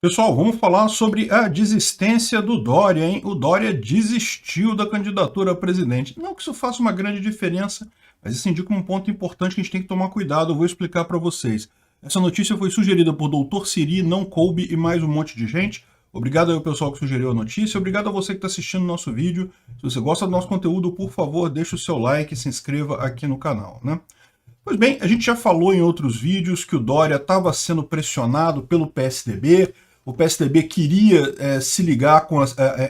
Pessoal, vamos falar sobre a desistência do Dória, hein? O Dória desistiu da candidatura a presidente. Não que isso faça uma grande diferença, mas isso indica um ponto importante que a gente tem que tomar cuidado. Eu vou explicar para vocês. Essa notícia foi sugerida por Dr. Siri, não coube e mais um monte de gente. Obrigado aí ao pessoal que sugeriu a notícia. Obrigado a você que está assistindo o nosso vídeo. Se você gosta do nosso conteúdo, por favor, deixe o seu like e se inscreva aqui no canal, né? Pois bem, a gente já falou em outros vídeos que o Dória estava sendo pressionado pelo PSDB. O PSDB queria se ligar,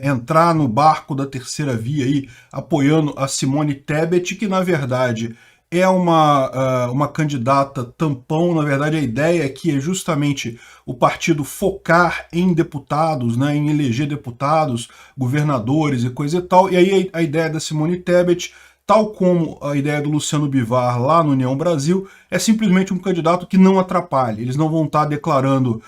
entrar no barco da terceira via, aí, apoiando a Simone Tebet, que na verdade é uma candidata tampão. Na verdade, a ideia aqui é justamente o partido focar em deputados, né, em eleger deputados, governadores e coisa e tal. E aí a ideia da Simone Tebet, tal como a ideia do Luciano Bivar lá no União Brasil, é simplesmente um candidato que não atrapalhe. Eles não vão estar declarando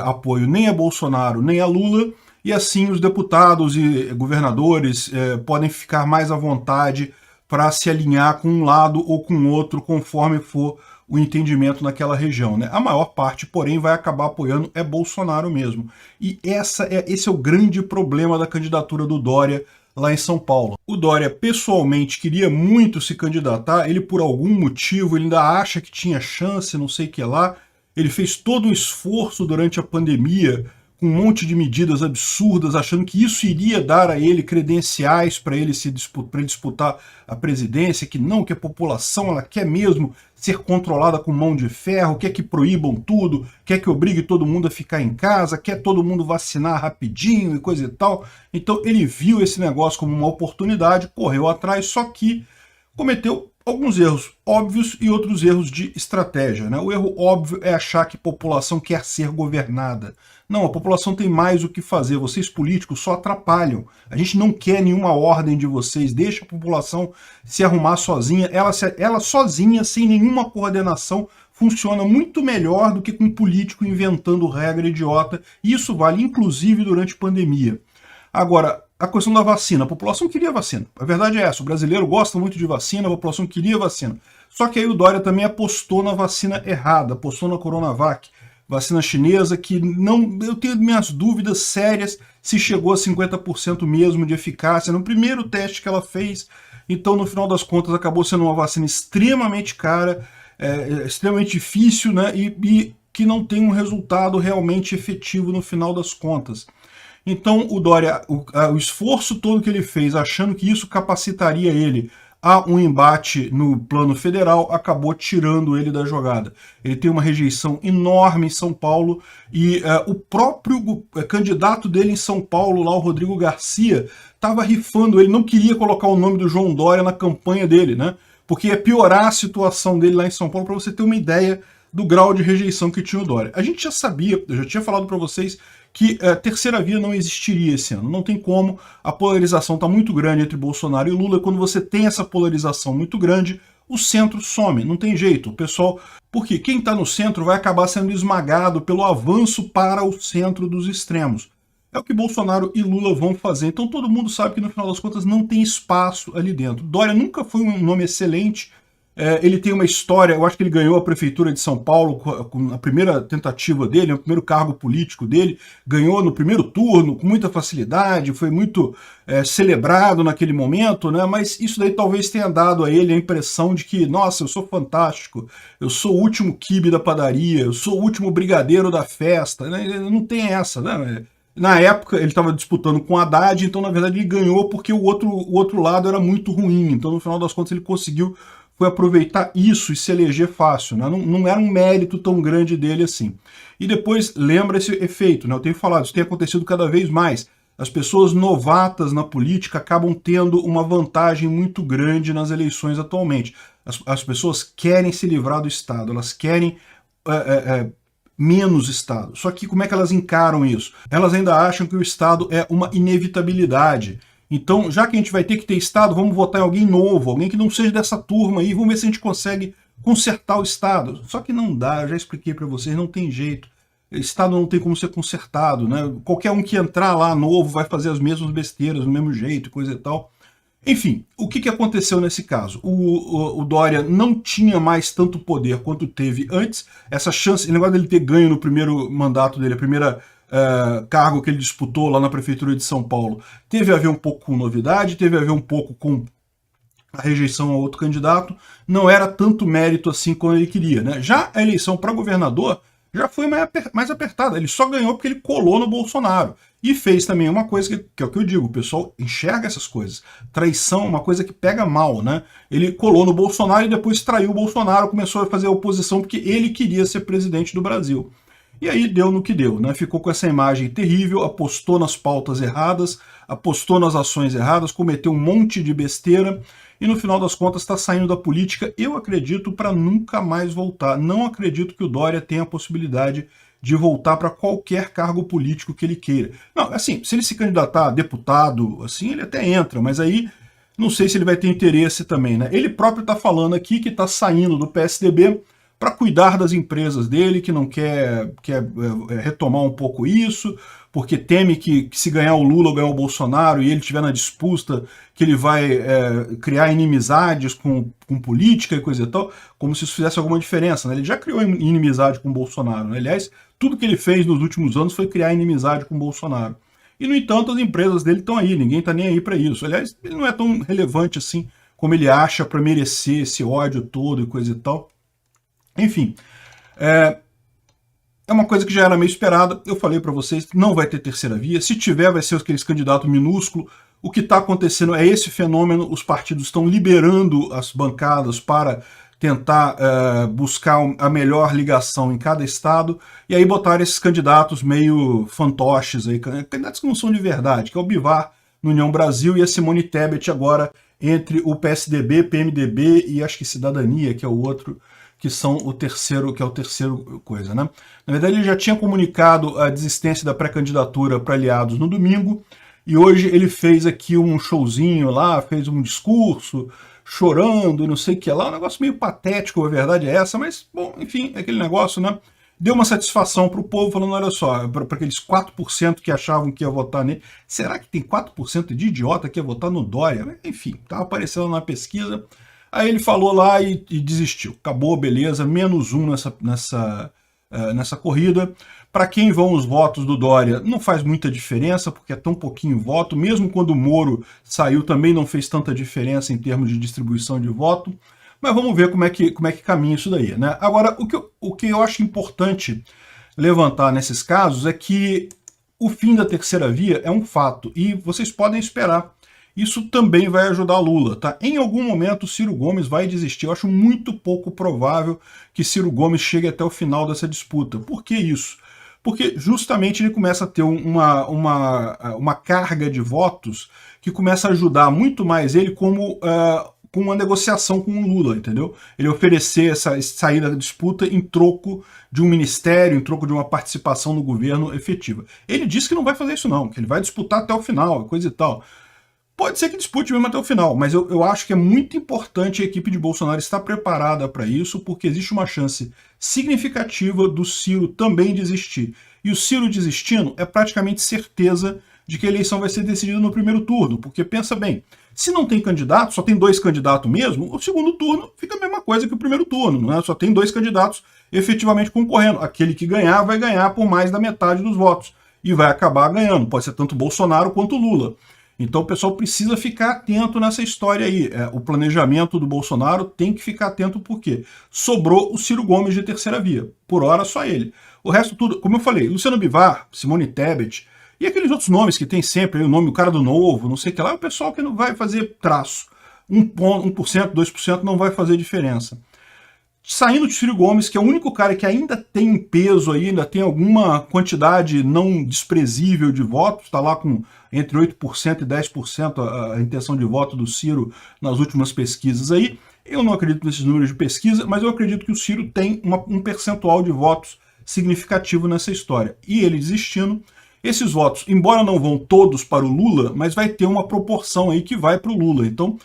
apoio nem a Bolsonaro nem a Lula, e assim os deputados e governadores podem ficar mais à vontade para se alinhar com um lado ou com o outro, conforme for o entendimento naquela região, né? A maior parte, porém, vai acabar apoiando é Bolsonaro mesmo. E esse é o grande problema da candidatura do Dória lá em São Paulo. O Dória pessoalmente queria muito se candidatar, ele por algum motivo ele ainda acha que tinha chance, não sei o que lá. Ele fez todo um esforço durante a pandemia, com um monte de medidas absurdas, achando que isso iria dar a ele credenciais para ele disputar a presidência, que a população ela quer mesmo ser controlada com mão de ferro, quer que proíbam tudo, quer que obrigue todo mundo a ficar em casa, quer todo mundo vacinar rapidinho e coisa e tal. Então ele viu esse negócio como uma oportunidade, correu atrás, só que cometeu alguns erros óbvios e outros erros de estratégia, né? O erro óbvio é achar que a população quer ser governada. Não, a população tem mais o que fazer. Vocês políticos só atrapalham. A gente não quer nenhuma ordem de vocês. Deixa a população se arrumar sozinha. Ela sozinha, sem nenhuma coordenação, funciona muito melhor do que com um político inventando regra idiota. E isso vale inclusive durante pandemia. Agora, a questão da vacina. A população queria vacina. A verdade é essa. O brasileiro gosta muito de vacina, a população queria vacina. Só que aí o Dória também apostou na vacina errada, apostou na Coronavac, vacina chinesa, que não, eu tenho minhas dúvidas sérias se chegou a 50% mesmo de eficácia no primeiro teste que ela fez. Então, no final das contas, acabou sendo uma vacina extremamente cara, extremamente difícil, né, e que não tem um resultado realmente efetivo no final das contas. Então o Dória, o esforço todo que ele fez, achando que isso capacitaria ele a um embate no plano federal, acabou tirando ele da jogada. Ele tem uma rejeição enorme em São Paulo e o próprio candidato dele em São Paulo, lá o Rodrigo Garcia, estava rifando, ele não queria colocar o nome do João Dória na campanha dele, né? Porque ia piorar a situação dele lá em São Paulo, para você ter uma ideia do grau de rejeição que tinha o Dória. A gente já sabia, eu já tinha falado para vocês que a terceira via não existiria esse ano. Não tem como, a polarização está muito grande entre Bolsonaro e Lula. Quando você tem essa polarização muito grande, o centro some, não tem jeito. O pessoal, porque quem está no centro vai acabar sendo esmagado pelo avanço para o centro dos extremos. É o que Bolsonaro e Lula vão fazer. Então todo mundo sabe que no final das contas não tem espaço ali dentro. Dória nunca foi um nome excelente. Ele tem uma história, eu acho que ele ganhou a prefeitura de São Paulo com a primeira tentativa dele, o primeiro cargo político dele, ganhou no primeiro turno com muita facilidade, foi muito celebrado naquele momento, né? Mas isso daí talvez tenha dado a ele a impressão de que, nossa, eu sou fantástico, eu sou o último quibe da padaria, eu sou o último brigadeiro da festa, né? Não tem essa, né? Na época ele estava disputando com Haddad, então na verdade ele ganhou porque o outro lado era muito ruim, então no final das contas ele conseguiu foi aproveitar isso e se eleger fácil, né? Não era um mérito tão grande dele assim. E depois lembra esse efeito, né? Eu tenho falado, isso tem acontecido cada vez mais. As pessoas novatas na política acabam tendo uma vantagem muito grande nas eleições atualmente. As pessoas querem se livrar do Estado, elas querem menos Estado. Só que como é que elas encaram isso? Elas ainda acham que o Estado é uma inevitabilidade. Então, já que a gente vai ter que ter Estado, vamos votar em alguém novo, alguém que não seja dessa turma aí, vamos ver se a gente consegue consertar o Estado. Só que não dá, eu já expliquei para vocês, não tem jeito. O Estado não tem como ser consertado, né? Qualquer um que entrar lá novo vai fazer as mesmas besteiras, do mesmo jeito, coisa e tal. Enfim, o que aconteceu nesse caso? O Dória não tinha mais tanto poder quanto teve antes. Essa chance, o negócio dele ter ganho no primeiro mandato dele, a primeira cargo que ele disputou lá na Prefeitura de São Paulo, teve a ver um pouco com novidade, teve a ver um pouco com a rejeição a outro candidato, não era tanto mérito assim como ele queria, né? Já a eleição para governador já foi mais apertada, ele só ganhou porque ele colou no Bolsonaro. E fez também uma coisa que é o que eu digo, o pessoal enxerga essas coisas. Traição é uma coisa que pega mal, né? Ele colou no Bolsonaro e depois traiu o Bolsonaro, começou a fazer oposição porque ele queria ser presidente do Brasil. E aí deu no que deu, né? Ficou com essa imagem terrível, apostou nas pautas erradas, apostou nas ações erradas, cometeu um monte de besteira e no final das contas está saindo da política, eu acredito, para nunca mais voltar. Não acredito que o Dória tenha a possibilidade de voltar para qualquer cargo político que ele queira. Não, assim, se ele se candidatar a deputado, assim, ele até entra, mas aí não sei se ele vai ter interesse também, né? Ele próprio está falando aqui que está saindo do PSDB para cuidar das empresas dele, que não quer retomar um pouco isso, porque teme que se ganhar o Lula ou ganhar o Bolsonaro e ele estiver na disputa, que ele vai criar inimizades com política e coisa e tal, como se isso fizesse alguma diferença, né? Ele já criou inimizade com o Bolsonaro, né? Aliás, tudo que ele fez nos últimos anos foi criar inimizade com o Bolsonaro. E, no entanto, as empresas dele estão aí, ninguém está nem aí para isso. Aliás, ele não é tão relevante assim como ele acha para merecer esse ódio todo e coisa e tal. Enfim, é uma coisa que já era meio esperada. Eu falei para vocês, não vai ter terceira via. Se tiver, vai ser aqueles candidatos minúsculos. O que está acontecendo é esse fenômeno. Os partidos estão liberando as bancadas para tentar buscar a melhor ligação em cada estado e aí botar esses candidatos meio fantoches, aí, candidatos que não são de verdade, que é o Bivar no União Brasil e a Simone Tebet agora entre o PSDB, PMDB e acho que Cidadania, que é o outro, que são o terceiro, que é o terceiro coisa, né? Na verdade, ele já tinha comunicado a desistência da pré-candidatura para aliados no domingo, e hoje ele fez aqui um showzinho lá, fez um discurso, chorando, não sei o que lá, um negócio meio patético, a verdade é essa, mas, bom, enfim, é aquele negócio, né? Deu uma satisfação para o povo, falando, olha só, para aqueles 4% que achavam que ia votar nele, será que tem 4% de idiota que ia votar no Dória? Enfim, estava aparecendo na pesquisa. Aí ele falou lá e desistiu. Acabou, beleza, -1 nessa corrida. Para quem vão os votos do Dória, não faz muita diferença, porque é tão pouquinho voto. Mesmo quando o Moro saiu, também não fez tanta diferença em termos de distribuição de voto. Mas vamos ver como é que caminha isso daí, né? Agora, o que eu acho importante levantar nesses casos é que o fim da terceira via é um fato, e vocês podem esperar. Isso também vai ajudar Lula, tá? Em algum momento, Ciro Gomes vai desistir. Eu acho muito pouco provável que Ciro Gomes chegue até o final dessa disputa. Por que isso? Porque justamente ele começa a ter uma carga de votos que começa a ajudar muito mais ele como com uma negociação com o Lula, entendeu? Ele oferecer essa saída da disputa em troco de um ministério, em troco de uma participação no governo efetiva. Ele disse que não vai fazer isso não, que ele vai disputar até o final, coisa e tal. Pode ser que dispute mesmo até o final, mas eu acho que é muito importante a equipe de Bolsonaro estar preparada para isso, porque existe uma chance significativa do Ciro também desistir. E o Ciro desistindo é praticamente certeza de que a eleição vai ser decidida no primeiro turno, porque pensa bem, se não tem candidato, só tem 2 candidatos mesmo, o segundo turno fica a mesma coisa que o primeiro turno, não é? Só tem 2 candidatos efetivamente concorrendo. Aquele que ganhar vai ganhar por mais da metade dos votos e vai acabar ganhando, pode ser tanto Bolsonaro quanto Lula. Então o pessoal precisa ficar atento nessa história aí. O planejamento do Bolsonaro tem que ficar atento porque sobrou o Ciro Gomes de terceira via. Por hora, só ele. O resto tudo, como eu falei, Luciano Bivar, Simone Tebet e aqueles outros nomes que tem sempre, o nome, o cara do Novo, não sei o que lá, é o pessoal que não vai fazer traço. 1%, 2% não vai fazer diferença. Saindo de Ciro Gomes, que é o único cara que ainda tem um peso aí, ainda tem alguma quantidade não desprezível de votos, está lá com entre 8% e 10% a intenção de voto do Ciro nas últimas pesquisas aí. Eu não acredito nesses números de pesquisa, mas eu acredito que o Ciro tem um percentual de votos significativo nessa história. E ele desistindo, esses votos, embora não vão todos para o Lula, mas vai ter uma proporção aí que vai para o Lula. Então,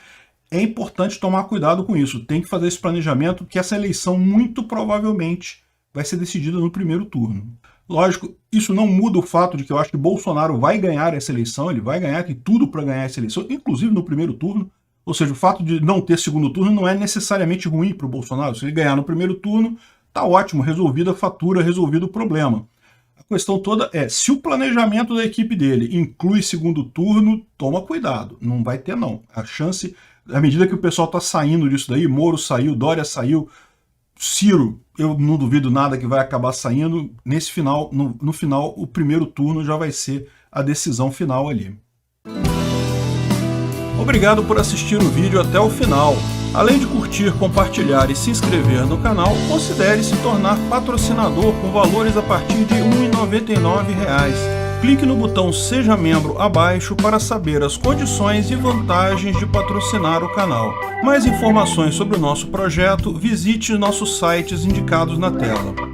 é importante tomar cuidado com isso. Tem que fazer esse planejamento, que essa eleição muito provavelmente vai ser decidida no primeiro turno. Lógico, isso não muda o fato de que eu acho que Bolsonaro vai ganhar essa eleição, ele vai ganhar, tem tudo para ganhar essa eleição, inclusive no primeiro turno. Ou seja, o fato de não ter segundo turno não é necessariamente ruim para o Bolsonaro. Se ele ganhar no primeiro turno, tá ótimo, resolvida a fatura, resolvido o problema. A questão toda é, se o planejamento da equipe dele inclui segundo turno, toma cuidado, não vai ter não. A chance, à medida que o pessoal está saindo disso daí, Moro saiu, Dória saiu, Ciro, eu não duvido nada que vai acabar saindo, nesse final, no final, o primeiro turno já vai ser a decisão final ali. Obrigado por assistir o vídeo até o final. Além de curtir, compartilhar e se inscrever no canal, considere se tornar patrocinador com valores a partir de R$ 1,99. Clique no botão Seja Membro abaixo para saber as condições e vantagens de patrocinar o canal. Mais informações sobre o nosso projeto, visite nossos sites indicados na tela.